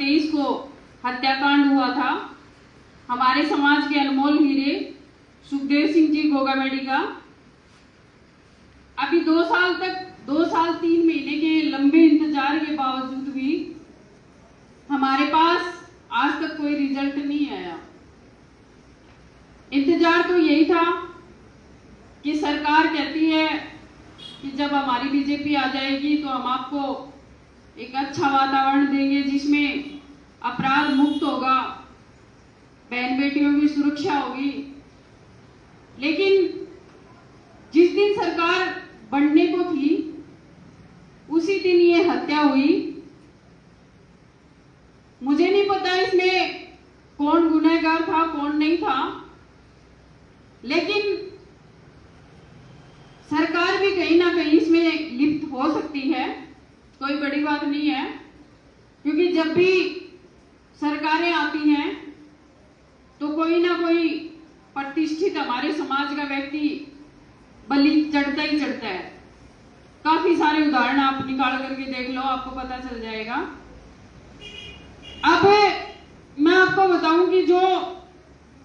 2023 को हत्याकांड हुआ था हमारे समाज के अनमोल हीरे सुखदेव सिंह जी गोगामेडी का। अभी 2 साल 3 महीने के लंबे इंतजार के बावजूद भी हमारे पास आज तक कोई रिजल्ट नहीं आया। इंतजार तो यही था कि सरकार कहती है कि जब हमारी बीजेपी आ जाएगी तो हम आपको एक अच्छा वातावरण देंगे जिसमें अपराध मुक्त होगा, बहन बेटियों की सुरक्षा होगी। लेकिन जिस दिन सरकार बनने को थी उसी दिन ये हत्या हुई। मुझे नहीं पता इसमें कौन गुनहगार था कौन नहीं था, लेकिन सरकार भी कहीं ना कहीं इसमें लिप्त हो सकती है, कोई बड़ी बात नहीं है। क्योंकि जब भी सरकारें आती हैं तो कोई ना कोई प्रतिष्ठित हमारे समाज का व्यक्ति बलि चढ़ता ही चढ़ता है। काफी सारे उदाहरण आप निकाल करके देख लो, आपको पता चल जाएगा। अब मैं आपको बताऊं कि जो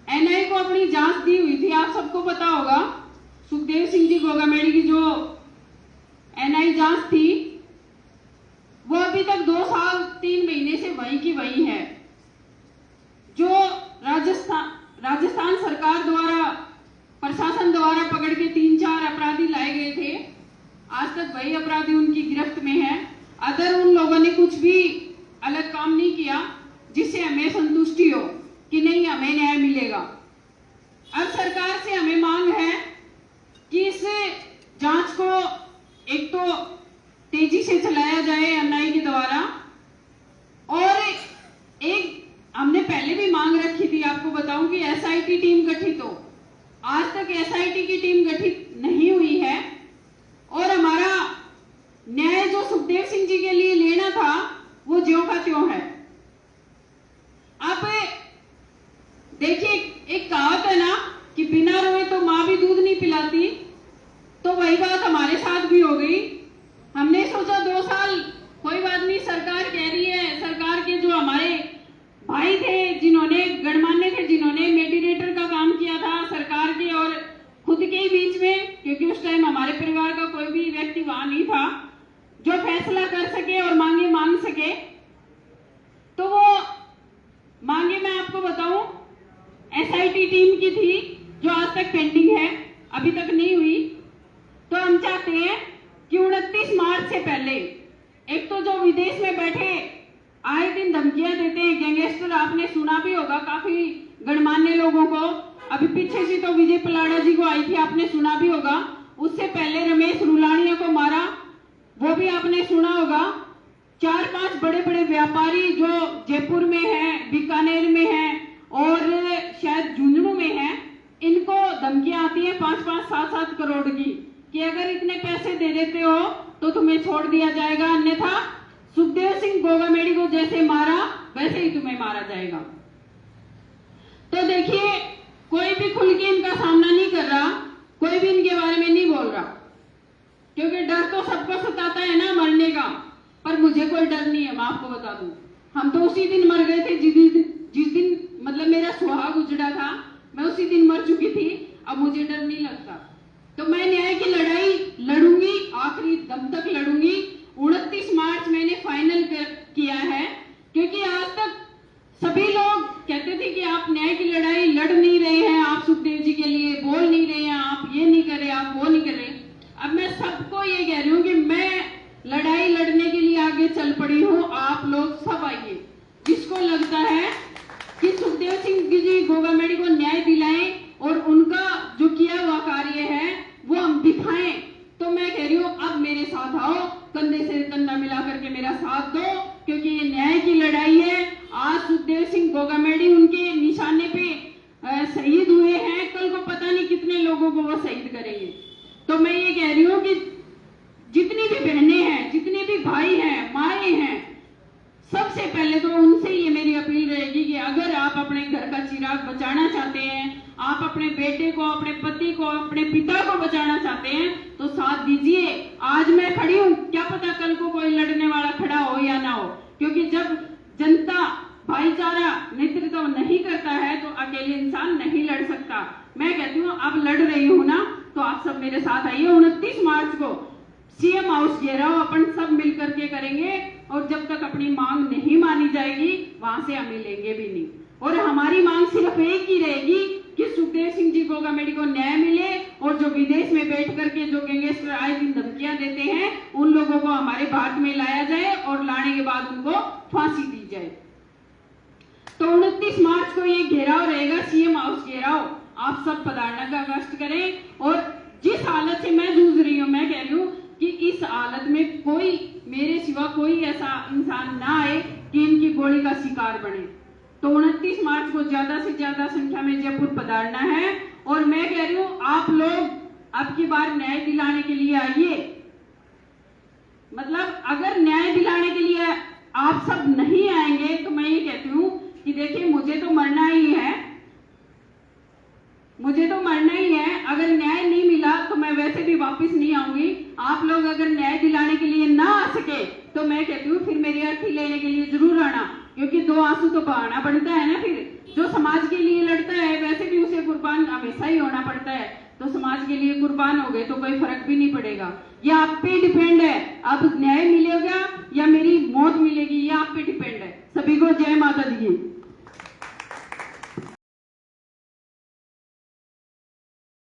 एनआई को अपनी जांच दी हुई थी, आप सबको पता होगा, सुखदेव सिंह जी गोगामेडी की जो एनआई जांच थी वो अभी तक 2 साल 3 महीने से वही की वही है। जो राजस्थान सरकार द्वारा प्रशासन द्वारा पकड़ के 3-4 अपराधी लाए गए थे, आज तक वही अपराधी उनकी गिरफ्त में है। अगर उन लोगों ने कुछ भी अलग काम नहीं किया जिससे हमें संतुष्टि हो कि नहीं हमें न्याय मिलेगा। अब सरकार से हमें मांग है कि इस जांच को एक तो तेजी से चलाया जाए एनआई के द्वारा, और एक हमने पहले भी मांग रखी थी, आपको बताऊं कि एसआईटी टीम गठित हो। आज तक एसआईटी की टीम गठित नहीं हुई है और हमारा न्याय जो सुखदेव सिंह जी के लिए लेना था वो ज्यों का त्यों है। आप देखिए, एक कहावत है ना कि बिना रोए तो माँ भी दूध नहीं पिलाती, तो वही बात हमारे साथ भी हो गई। हमने सोचा 2 साल कोई बात नहीं, सरकार कह रही है, सरकार के जो हमारे भाई थे जिन्होंने गणमान्य थे, जिन्होंने मेडिएटर का काम किया था सरकार के और खुद के ही बीच में, क्योंकि उस टाइम हमारे परिवार का कोई भी व्यक्ति वहां नहीं था जो फैसला कर सके और मांगे मांग सके। तो वो मांगे मैं आपको बताऊं एसआईटी टीम की थी जो आज तक पेंडिंग है, अभी तक नहीं हुई। तो हम चाहते हैं कि 29 मार्च से पहले, एक तो जो विदेश में बैठे आए दिन धमकियां देते हैं गैंगस्टर, आपने सुना भी होगा काफी गणमान्य लोगों को, अभी पीछे से तो विजय पलाड़ा जी को आई थी, आपने सुना भी होगा। उससे पहले रमेश रुलानिया को मारा, वो भी आपने सुना होगा। 4-5 बड़े बड़े व्यापारी जो जयपुर में हैं, बीकानेर में हैं और शायद झुंझुनू में हैं, इनको धमकियां आती है 5-5, 7-7 करोड़ की कि अगर इतने पैसे दे देते हो तो तुम्हें छोड़ दिया जाएगा, अन्यथा सुखदेव सिंह गोगामेडी को जैसे मारा वैसे ही तुम्हें मारा जाएगा। तो देखिए, कोई भी खुल के इनका सामना नहीं कर रहा, कोई भी इनके बारे में नहीं बोल रहा, क्योंकि डर तो सबको सताता है ना मरने का, पर मुझे कोई डर नहीं है। मैं आपको बता दूं, हम तो उसी दिन मर गए थे जिस दिन मतलब मेरा सुहाग उजड़ा था, मैं उसी दिन मर चुकी थी। अब मुझे डर नहीं लगता, तो मैं न्याय की लड़ाई लड़ूंगी, आखिरी दम तक लड़ूंगी। 29 मार्च मैंने फाइनल किया है, क्योंकि आज तक सभी लोग कहते थे कि आप न्याय की लड़ाई लड़ नहीं रहे हैं, आप सुखदेव जी के लिए बोल नहीं रहे हैं, आप ये नहीं कर रहे, आप वो नहीं कर रहे। अब मैं सबको ये कह रही हूँ कि मैं लड़ाई लड़ने के लिए आगे चल पड़ी हूँ। आप लोग सब आइए, जिसको लगता है कि सुखदेव सिंह जी गोगामेडी को न्याय दिलाएं और उनका जो किया हुआ कार्य है वो हम दिखाएं। तो मैं कह रही हूँ अब मेरे साथ आओ, कंधे से कंधा मिला करके मेरा साथ दो, क्योंकि ये न्याय की लड़ाई है। आज सुखदेव सिंह गोगामेडी उनके निशाने पे शहीद हुए हैं, कल को पता नहीं कितने लोगों को वो शहीद करेंगे। तो मैं ये कह रही हूँ कि जितनी भी बहनें हैं, जितने भी भाई हैं, माएँ हैं, सबसे पहले तो उनसे ये मेरी अपील रहेगी कि अगर आप अपने घर का चिराग बचाना चाहते हैं, आप अपने बेटे को, अपने पति को, अपने पिता को बचाना चाहते हैं, तो साथ दीजिए। आज मैं खड़ी हूँ, क्या पता कल को कोई लड़ने वाला खड़ा हो या ना हो, क्योंकि जनता भाईचारा नेतृत्व नहीं करता है तो अकेले इंसान नहीं लड़ सकता। मैं कहती हूँ आप लड़ रही हो ना, तो आप सब मेरे साथ आइए। 29 मार्च को सीएम हाउस घेराव अपन सब मिलकर के करेंगे, और जब तक अपनी मांग नहीं मानी जाएगी वहां से हम मिलेंगे भी नहीं। और हमारी मांग सिर्फ एक ही रहेगी कि सुखदेव सिंह जी गोगा मेडी को न्याय मिले, और जो विदेश में बैठ करके जो गैंगस्टर आए दिन धमकियां देते हैं उन लोगों को हमारे भारत में लाया जाए, और लाने के बाद उनको फांसी दी जाए। तो 29 मार्च को ये घेराव रहेगा, सीएम हाउस घेराव। आप सब पधारने का कष्ट करें। और जिस हालत से मैं जूझ रही हूँ, मैं कह रही हूँ कि इस हालत में कोई मेरे सिवा कोई ऐसा इंसान ना आए कि इनकी गोली का शिकार बने। तो 29 मार्च को ज्यादा से ज्यादा संख्या में जयपुर पधारना है। और मैं कह रही हूँ आप लोग अब की बार न्याय दिलाने के लिए आइए। मतलब अगर न्याय दिलाने के लिए आप सब नहीं आएंगे तो मैं ये कहती हूँ कि देखिए मुझे तो मरना ही है, मुझे तो मरना ही है। अगर न्याय नहीं मिला तो मैं वैसे भी वापस नहीं आऊंगी। आप लोग अगर न्याय दिलाने के लिए ना आ सके तो मैं कहती हूँ फिर मेरी अर्थी लेने के लिए जरूर आना, क्योंकि 2 आंसू तो बहाना पड़ता है ना। फिर जो समाज के लिए लड़ता है वैसे भी उसे कुर्बान हमेशा ही होना पड़ता है। तो समाज के लिए कुर्बान हो गए तो कोई फर्क भी नहीं पड़ेगा। ये आप पे डिपेंड है, अब न्याय मिलेगा या मेरी मौत मिलेगी, ये आप पे डिपेंड है। सभी को जय माता।